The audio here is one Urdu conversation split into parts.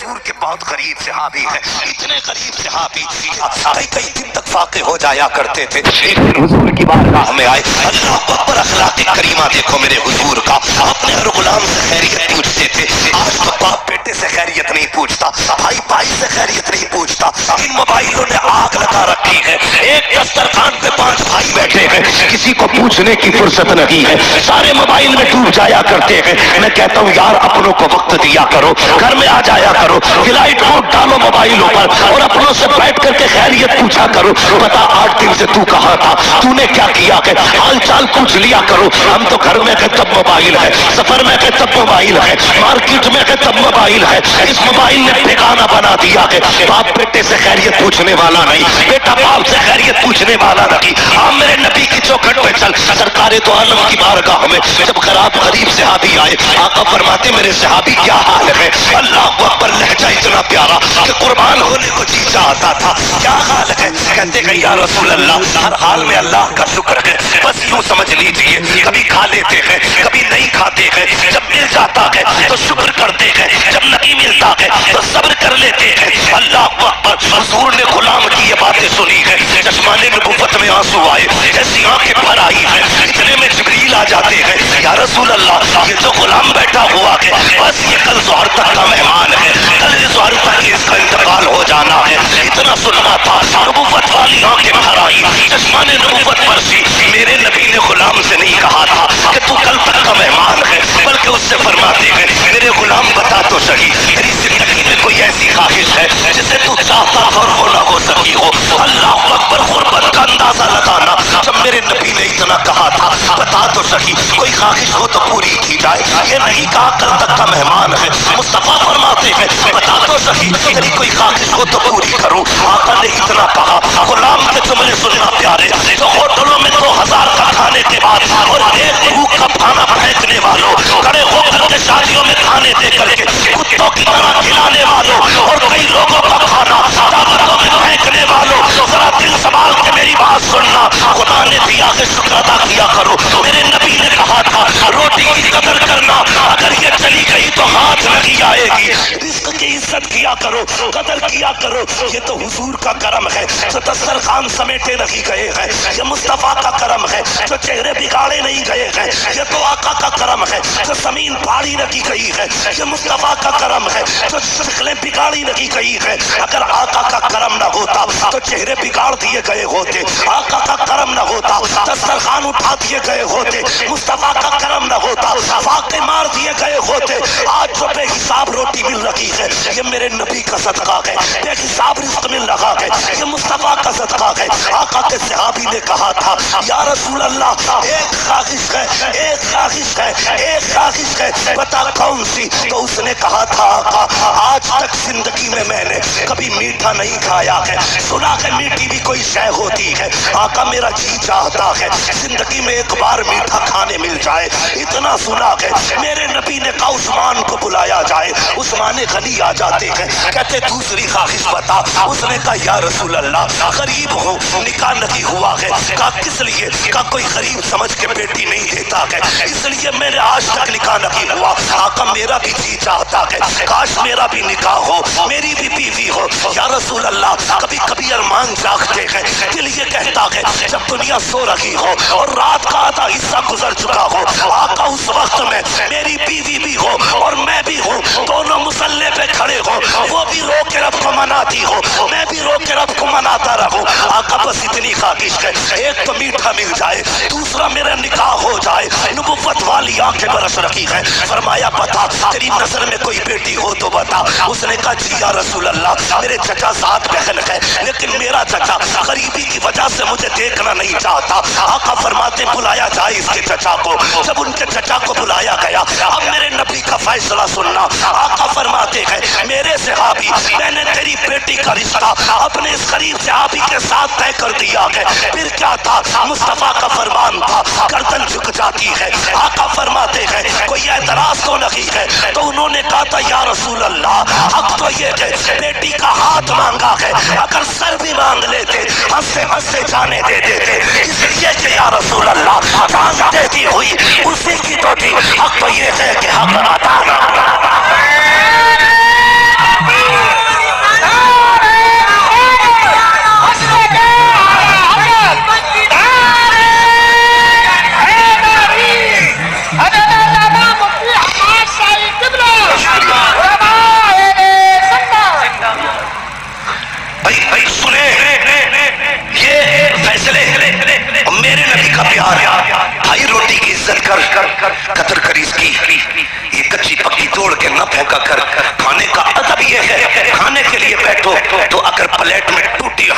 حضور کے بہت قریب صحابی ہیں، اتنے قریب صحابی کئی دن تک فاقے ہو جایا کرتے تھے. ایک دن حضور کی بارگاہ میں آئے. اللہ اکبر، اخلاق کریمہ دیکھو میرے حضور کا. اپنے ہر غلام سے خیریت پوچھتے تھے. آج تو باپ بیٹے سے خیریت نہیں پوچھتا، بھائی بھائی سے خیریت نہیں پوچھتا. ان موبائلوں نے آگ لگا رکھی ہے. ایک دسترخوان پہ 5 بھائی بیٹھے ہیں، کسی کو پوچھنے کی فرصت نہیں ہے، سارے موبائل میں ڈوب جایا کرتے ہیں. میں کہتا ہوں یار اپنوں کو وقت دیا کرو، گھر میں آ جایا کرو، فلائٹ موڈ ڈالو موبائلوں پر اور اپنوں سے بیٹھ کر کے خیریت پوچھا کرو. بتا 8 دن سے تو کہاں تھا، تو نے کیا کیا ہے، حال چال پوچھ لیا کرو. ہم تو گھر میں کہ تب موبائل ہے، سفر میں کہ تب موبائل ہے، مارکیٹ میں کہ تب موبائل ہے. اس موبائل نے ٹھکانہ بنا دیا ہے. باپ بیٹے سے خیریت پوچھنے والا نہیں، بیٹا باپ سے خیریت پوچھنے والا نہیں. ہاں میرے نبی کی چوکھٹ پہ چل، سرکار تو عالم کی بارگاہ میں جب خراب غریب صحابی آئے، آقا فرماتے میرے صحابی کیا حال ہے. اللہ اکبر، لہجہ اتنا پیارا کہ قربان ہونے کو جی چاہتا تھا. کیا حال ہے؟ کہتے کہ یا رسول اللہ ہر حال میں اللہ کا شکر ہے. بس یوں سمجھ لیجئے کبھی کھا لیتے ہیں کبھی نہیں کھاتے ہیں. جب مل جاتا ہے تو شکر کرتے ہیں، جب نہیں ملتا ہے تو صبر کر لیتے ہیں. اللہ اکبر، حضور نے غلام کی یہ باتیں سنی ہے، چشمان نبوت میں آنسو آئے، جیسی آنکھیں بھر آئی ہیں. اتنے میں جبریل آ جاتے ہیں. یا رسول اللہ یہ جو غلام بیٹھا ہوا ہے بس یہ کل ظہر تک کا مہمان ہے، کل ظہر تک اس کا انتقال ہو جانا ہے. اتنا سننا تھا، نبوت والی آنکھیں بھر آئی، چشمان نبوت برسی. میرے نبی نے غلام سے نہیں کہا تھا کہ تو کل تک کا مہمان ہے، بلکہ اس سے فرماتے ہیں میرے غلام بتا تو صحیح تیری زندگی میں کوئی ایسی خواہش ہے جسے تو چاہتا اور وہ نہ ہو سکی ہو. اللہ اکبر، غربت کا اندازہ لگانا. جب میرے نبی نے اتنا کہا تھا بتا تو صحیح کوئی خواہش ہو تو پوری کی جائے. یہ نہیں کہا کل تک کا مہمان ہے. مصطفیٰ فرماتے ہیں بتا تو صحیح تیری کوئی خواہش ہو تو پوری کروں. آقا نے اتنا کہا. غلام کے جملے سننا پیارے، جو ہوٹلوں میں 2000 کا کھانے کے بعد اور ایک بھوک کا کھانا پھینکنے والوں، کھڑے ہو کر کے شادیوں میں کھانے دے کر کے کتوں کی طرح کھلانے والوں اور کئی لوگوں کا کھانا دعوتوں میں پھینکنے والوں، ذرا دل سنبھال کے میری بات سننا. خدا نے دیا کہ شکر ادا کیا کرو. میرے نبی نے کہا تھا روٹی کی قدر کرنا، اگر یہ چلی گئی تو ہاتھ نہیں آئے گی. رزق کی عزت کیا کرو، قدر کیا کرو. یہ تو حضور کا کرم ہے جو دسترخوان سمیٹے نہیں گئے ہیں. یہ مصطفیٰ کا کرم ہے جو چہرے بگاڑے نہیں گئے ہیں. یہ تو آقا کا کرم ہے جو زمین پھاڑی نہیں گئی ہے. یہ مصطفیٰ کا کرم ہے جو شکلیں بگاڑی نہیں گئی ہے. اگر آقا کا کرم نہ ہوتا تو چہرے بگاڑ دیے گئے ہوتے. آقا کا کرم نہ ہوتا دسترخوان اٹھا دیے گئے ہوتے. مصطفیٰ کا کرم نہ ہوتا فاقے مار دیے گئے ہوتے. آج جو بے حساب روٹی مل رہی ہے یہ میرے نبی کا صدقہ ہے. بے حساب رزق مل رہا ہے یہ مصطفیٰ کا صدقہ ہے. آقا کے صحابی نے کہا تھا یا رسول اللہ ایک خواہش ہے، ایک خواہش ہے، ایک خواہش ہے، بتا کون سی؟ تو اس نے کہا تھا آقا آج تک زندگی میں نے کبھی میٹھا نہیں کھایا ہے، سنا کہ میٹھی بھی کوئی شے ہوتی ہے. آقا میرا جی چاہتا ہے زندگی میں ایک بار میٹھا کھانے مل جائے. اتنا سنا ہے میرے نبی نے کہا عثمان کو بلایا جائے. عثمان غنی آ جاتے ہیں، کہتے دوسری خواہش بتا. اس نے کہا یا رسول اللہ غریب ہوں، نکاح نہیں ہوا ہے. کہا کس لیے؟ کہا کوئی غریب سمجھ کے بیٹی نہیں دیتا ہے، اس لیے میں نے آج تک نکاح نہیں ہوا. آقا میرا بھی جی چاہتا ہے کاش میرا بھی نکاح ہو، میری بھی بیوی ہو. یا رسول اللہ کبھی کبھی ارمان جاگتے ہیں، دل یہ کہتا ہے جب دنیا سو رہی ہو اور رات کا آدھا حصہ گزر چکا ہو، آقا اس وقت میں میری بیوی بھی ہو اور میں بھی ہوں، دونوں مسلح پہ کھڑے ہو، وہ بھی رو کے رب کو مناتی ہو، میں بھی رو کے رب کو مناتا رہوں. آقا بس اتنی خواہش ہے ایک تو میٹھا مل جائے، دوسرا میرا نکاح ہو جائے. نبوت والی آنکھیں برس رکھی ہے. فرمایا بتا تیری نظر میں کوئی بیٹی ہو تو بتا. اس نے کہا جی یا رسول اللہ میرے چچا ذات بہن ہے لیکن میرا چچا غریبی کی وجہ سے مجھے دیکھنا نہیں چاہتا. آقا فرماتے بلایا جائے اس کے چچا کو. جب ان کے چچا کو بلایا گیا اب میرے نبی کا فیصلہ سننا. آقا فرماتے ہیں میرے صحابی میں نے تیری بیٹی کا رشتہ اپنے اس غریب صحابی کے ساتھ طے کر دیا ہے. پھر کیا تھا؟ مصطفیٰ کا فرمان تھا، گردن جھک جاتی ہے. آقا فرماتے ہیں کوئی اعتراض تو نہیں ہے؟ تو انہوں نے کہا تھا یا رسول اللہ حق تو یہ ہے بیٹی کا ہاتھ مانگا ہے، اگر سر بھی مانگ لیتے ہنستے ہنستے جانے دے دیتے. اس لیے کہ یا رسول اللہ جان دیتی ہوئی اسی کی تو تھی. حق تو یہ ہے کہ حق عطا کا ادب یہ ہے کھانے کے لیے بیٹھو تو اگر پلیٹ میں ٹوٹی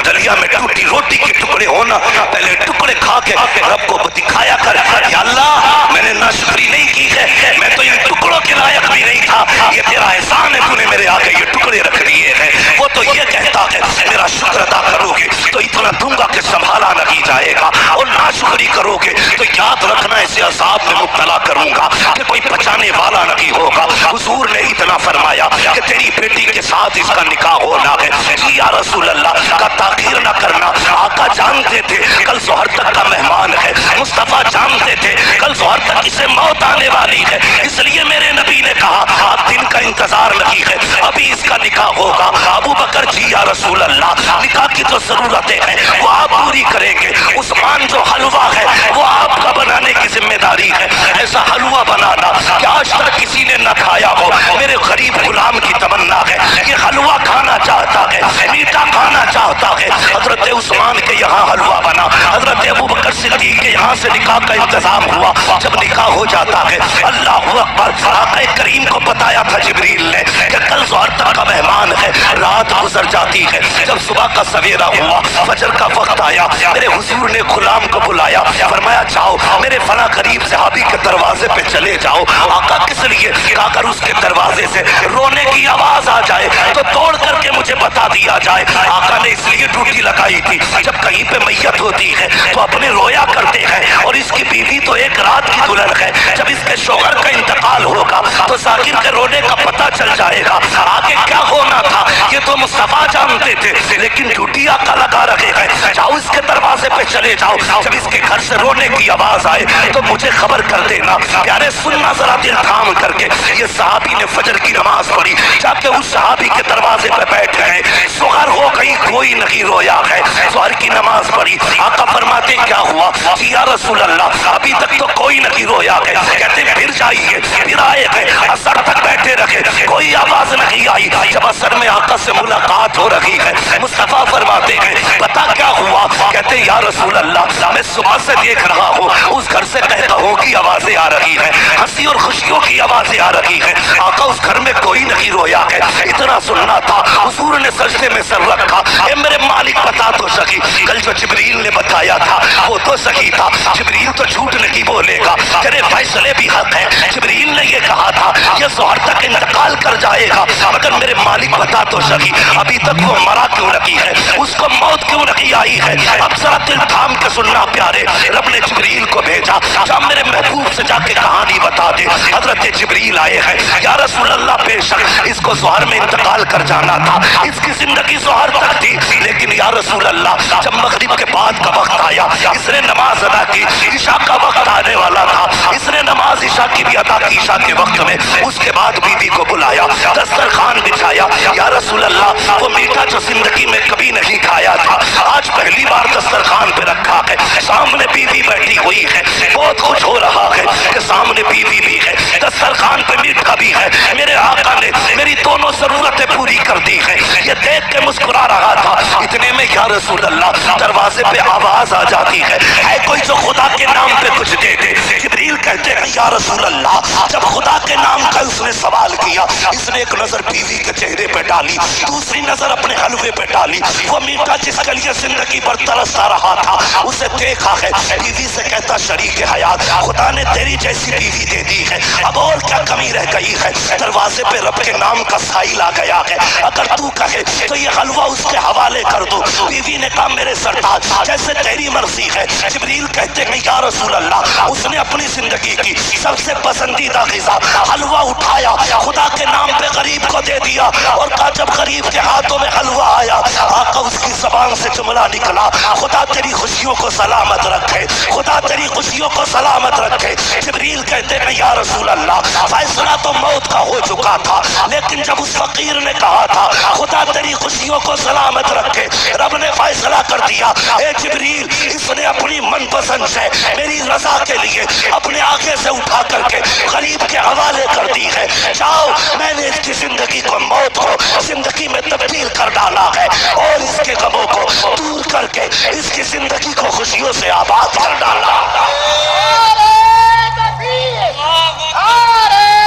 دلیا میں ٹوٹی روٹی کے ٹکڑے ہونا پہلے ٹکڑے کھا کے رب کو دکھایا کر یا اللہ میں نے ناشکری نہیں کی ہے، میں تو ان ٹکڑوں کے لائق بھی نہیں تھا، یہ تیرا احسان ہے، تو نے میرے آگے یہ ٹکڑے رکھ دیے ہیں۔ وہ تو یہ کہتا ہے میرا شکر ادا کرو گے تو اتنا دوں گا کہ سنبھالا نہیں جائے گا، اور ناشکری کرو گے تو یاد رکھنا اسے عذاب میں مبتلا کروں گا کہ کوئی بچانے والا نہیں ہوگا۔ حضور نے اتنا فرمایا کہ تیری بیٹی کے ساتھ اس کا نکاح ہونا ہے، جی یا رسول اللہ کا تاخیر نہ کرنا۔ آقا جانتے تھے کل ظہر تک کا مہمان ہے، مصطفیٰ جانتے تھے کل ظہر تک اسے موت آنے والی ہے، اس لیے میرے نبی نے کہا آپ دن کا انتظار نہیں ہے، ابھی اس کا نکاح ہوگا۔ ابو بکر جی یا رسول اللہ نکاح کی تو ضرورتیں ہیں وہ آپ پوری کریں گے، عثمان جو حلوہ ہے وہ آپ کا بنانے کی ذمہ داری ہے، ایسا حلوہ بنانا کہ آج تک کسی نے نہ کھایا ہو۔ میرے غریب غلام کی تمنا ہے یہ حلوہ کھانا چاہتا ہے، میٹھا کھانا چاہتا ہے۔ حضرت عثمان کے یہاں حلوہ بنا، حضرت ابو بکر صدیق کے یہاں سے نکاح کا انتظام ہوا۔ جب نکاح ہو جاتا ہے اللہ اکبر، آقا کریم کو بتایا تھا جبریل نے کہ کل ظہر تک کا مہمان ہے، رات گزر جاتی ہے، جب صبح کا سویرا ہوا فجر کا وقت آیا، میرے حضور نے غلام کو بلایا، فرمایا جاؤ میرے فلاں قریب صحابی کے دروازے پہ چلے جاؤ۔ آقا کس لیے؟ اگر اس کے دروازے سے رونے کی آواز آ جائے تو توڑ کر کے مجھے بتا دیا جائے۔ آقا نے اس لیے ڈیوٹی لگائی تھی جب کہیں پہ میت ہوتی ہے تو اپنے رویا کرتے ہیں، اور اس کی بیوی تو ایک رات کی دلہن ہے، جب اس کے شوہر کا انتقال ہوگا تو ذاکر کے رونے کا پتہ چل جائے گا آگے کیا ہونا تھا۔ یہ تو مصطفیٰ جانتے تھے لیکن ڈیوٹی آقا لگا رکھے ہیں، جاؤ اس کے دروازے پہ چلے جاؤ، جب اس کے گھر سے رونے کی آواز آئے تو مجھے خبر کر دینا۔ پیارے سننا ذرا دل تھام کر کے، یہ صحابی نے فجر کی نماز پڑھی، جا کے اس صحابی کے دروازے پہ بیٹھ گئے، سحر ہو گئی کوئی نہیں رویا ہے، سحر کی نماز پڑھی۔ آقا فرماتے کیا ہوا؟ جی یا رسول اللہ ابھی تک تو کوئی نہیں رویا ہے، کہتے پھر جائیے، پھر آئے ہیں، عصر تک بیٹھے رکھے کوئی آواز نہیں آئی، جب عصر میں آقا سے ملاقات ہو رہی ہے مصطفیٰ فرماتے ہیں پتا کیا ہوا؟ کہتے یا رسول اللہ میں صبح سے دیکھ رہا ہوں اس گھر سے قہقہوں کی آوازیں آ رہی ہیں، ہنسی اور خوشیوں کی آوازیں آ رہی ہیں، آقا اس گھر میں کوئی نہیں رویا ہے۔ اتنا سننا تھا حضور نے سجدے میں سر رکھا، اے میرے مالک بتا تو سکی، کل جو جبریل نے بتایا تھا وہ تو صحیح تھا، جبریل تو جھوٹ نہیں بولے گا، تیرے فیصلے بھی حق ہیں، جبریل نے یہ کہا تھا یہ ظہر تک انتقال کر جائے گا، مگر میرے مالک بتا تو سکی ابھی تک وہ مرا کیوں نہیں ہے، اس کو موت کیوں نہیں آئی ہے؟ اب ذرا دل تھام کے سننا پیارے، رب نے جبریل کو بھیجا جا میرے محبوب سے جا کے کہانی بتا دے۔ حضرت جبریل آئے ہیں، یا رسول اللہ بے شک اس کو ظہر میں انتقال کر جانا تھا، اس کی زندگی ظہر تک تھی، لیکن یا رسول اللہ جب مغرب کے بعد کا وقت آیا اس نے نماز ادا کی، عشاء کا وقت آنے والا تھا، اس نے نماز عشاء کی بھی ادا کی عشاء کے وقت میں، اس کے بعد بیوی کو بلایا، دسترخوان بچھایا، یا رسول اللہ وہ میٹھا جو زندگی میں کبھی نہیں کھایا تھا آج پہلی بار دسترخوان پہ رکھا ہے، سامنے بیوی بیٹھی ہوئی ہے، بہت خوش ہو رہا ہے کہ سامنے بیوی بھی ہے، دسترخوان پہ میٹھا بھی ہے، میرے آقا نے میری دونوں ضرورتیں پوری کر دی ہیں، یہ دیکھ کے مسکرا رہا تھا، اتنے میں یا رسول اللہ دروازے پہ آواز آ جاتی ہے کوئی جو خدا کے نام پہ کچھ دے دے۔ جبریل کہتے ہیں یا رسول اللہ جب خدا کے نام کا اس نے سوال کیا، اس نے ایک نظر بیوی کے چہرے پہ ڈالی، دوسری نظر اپنے حلوے پہ ڈالی، وہ میٹھا جس کے لیے زندگی پر ترستا رہا تھا اسے دیکھا ہے، بیوی سے کہتا شریک حیات خدا نے تیری جیسی بیوی دے دی ہے، اب اور کیا کمی رہ گئی ہے؟ دروازے پہ رب کے نام کا سائل آ گیا ہے، اگر تو کہے تو یہ حلوہ اس کے حوالے کر دو۔ بیوی نے کہا میرے سرتاج جیسے تیری مرضی ہے۔ جبریل کہتے ہیں یا رسول اللہ اس نے اپنی زندگی کی سب سے پسندیدہ غذا حلوہ اٹھایا، خدا کے نام پہ غریب کو دے دیا، اور کہا جب غریب کے ہاتھوں میں حلوہ آیا آقا اس کی زبان سے جملہ نکلا خدا تیری خوشیوں کو سلامت رکھے، خدا تیری خوشیوں کو سلامت رکھے۔ جبریل کہتے ہیں یا رسول اللہ فیصلہ تو موت کا ہو چکا تھا، لیکن جب اس فقیر نے کہا تھا خدا تیری خوشیوں کو سلامت رکھے، رب نے فیصلہ کر دیا اے جبریل اس نے اپنی من پسند سے میری رضا کے لیے اپنے آگے سے اٹھا کر کے غریب کے حوالے کر دی ہے، جاؤ میں نے اس کی زندگی کو موت کو زندگی میں تبدیل کر ڈالا ہے، اور اس کے غموں کو دور کر کے اس کی زندگی کو خوشیوں سے آباد کر ڈالا۔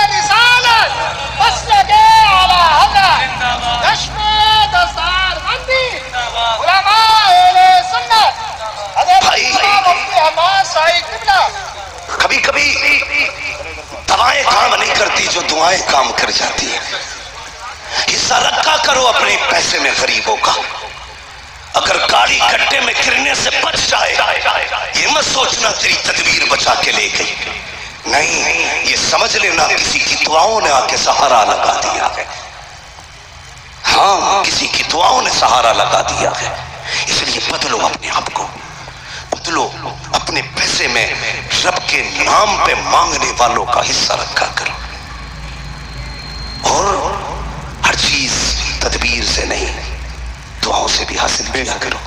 رسالت مسلک حصہ رکھا کرو اپنے پیسے میں غریبوں کا. اگر گاڑی گڈھے میں گرنے سے بچ جائے یہ مت سوچنا تیری تدبیر بچا کے لے گئی. نہیں، یہ سمجھ لینا کسی کی دعاؤں نے آ کے سہارا لگا دیا ہے. ہاں، کسی کی دعاؤں نے سہارا لگا دیا ہے. اس لیے بدلو اپنے آپ کو، بدلو. اپنے پیسے میں رب کے نام پہ مانگنے والوں کا حصہ رکھا کرو. اور ہر چیز تدبیر سے نہیں، دعاؤں سے بھی حاصل کیا کرو.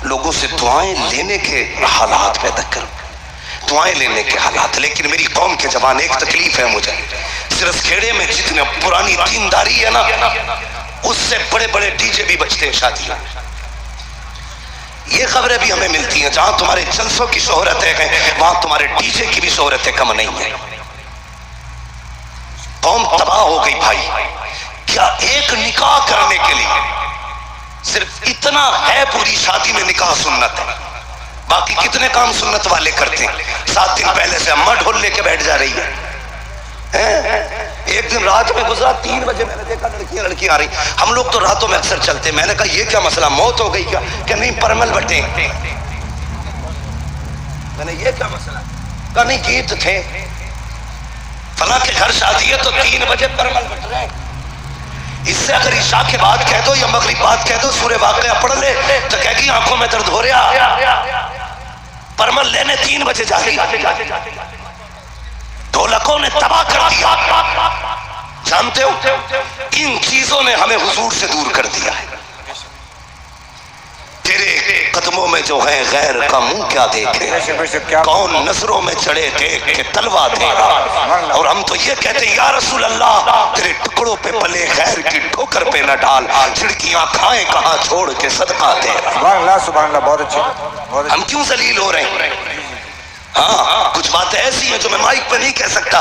لوگوں سے دعائیں لینے کے حالات پیدا کرو، دعائیں لینے کے حالات. لیکن میری قوم کے جوان، ایک تکلیف ہے مجھے، صرف کھیڑے میں جتنے پرانی دینداری ہے نا، اس سے بڑے بڑے ڈی جے بھی بجتے ہیں شادیاں. یہ خبریں بھی ہمیں ملتی ہیں، جہاں تمہارے جلسوں کی شہرتیں ہیں وہاں تمہارے ڈی جے کی بھی شہرتیں کم نہیں ہیں. قوم تباہ ہو گئی بھائی. کیا ایک نکاح کرنے کے لیے صرف اتنا ہے پوری شادی میں نکاح سنت ہے، باقی کتنے کام سنت والے کرتے ہیں. 7 دن پہلے سے اماں ڈھول لے کے بیٹھ جا رہی ہے. ایک دن رات میں گزرا 3 بجے میں نے دیکھا لڑکی آ رہی. ہم لوگ تو راتوں میں اکثر چلتے. میں نے کہا یہ کیا مسئلہ، موت ہو گئی کیا؟ کہ نہیں پرمل بٹے. میں نے یہ کیا مسئلہ، کہا نہیں گیت تھے فلاں کے گھر شادی ہے تو 3 بجے پرمل بٹ رہے. اس سے اگر عشاء کے بعد کہہ دو یا مغرب بعد کہہ دو سورہ واقعہ پڑھ لے تو کہہ گی آنکھوں میں درد ہو رہا. پرمل لینے 3 بجے جا رہی. ڈھولکوں نے تباہ کر دیا. جانتے ہو ان چیزوں نے ہمیں حضور سے دور کر دیا ہے. تیرے قدموں میں جو ہے غیر کا منہ کیا دیکھے، کون نظروں میں چڑھے دیکھ کے تلوا دے گا. اور ہم تو یہ کہتے ہیں یا رسول اللہ تیرے ٹکڑوں پہ پلے غیر کی ٹھوکر پہ نہ ڈال، کھڑکیاں کھائیں کہاں چھوڑ کے صدقہ دے. سبحان اللہ بہت اچھی. ہم کیوں ذلیل ہو رہے ہیں؟ ہاں کچھ باتیں ایسی ہیں جو میں مائک پہ نہیں کہہ سکتا.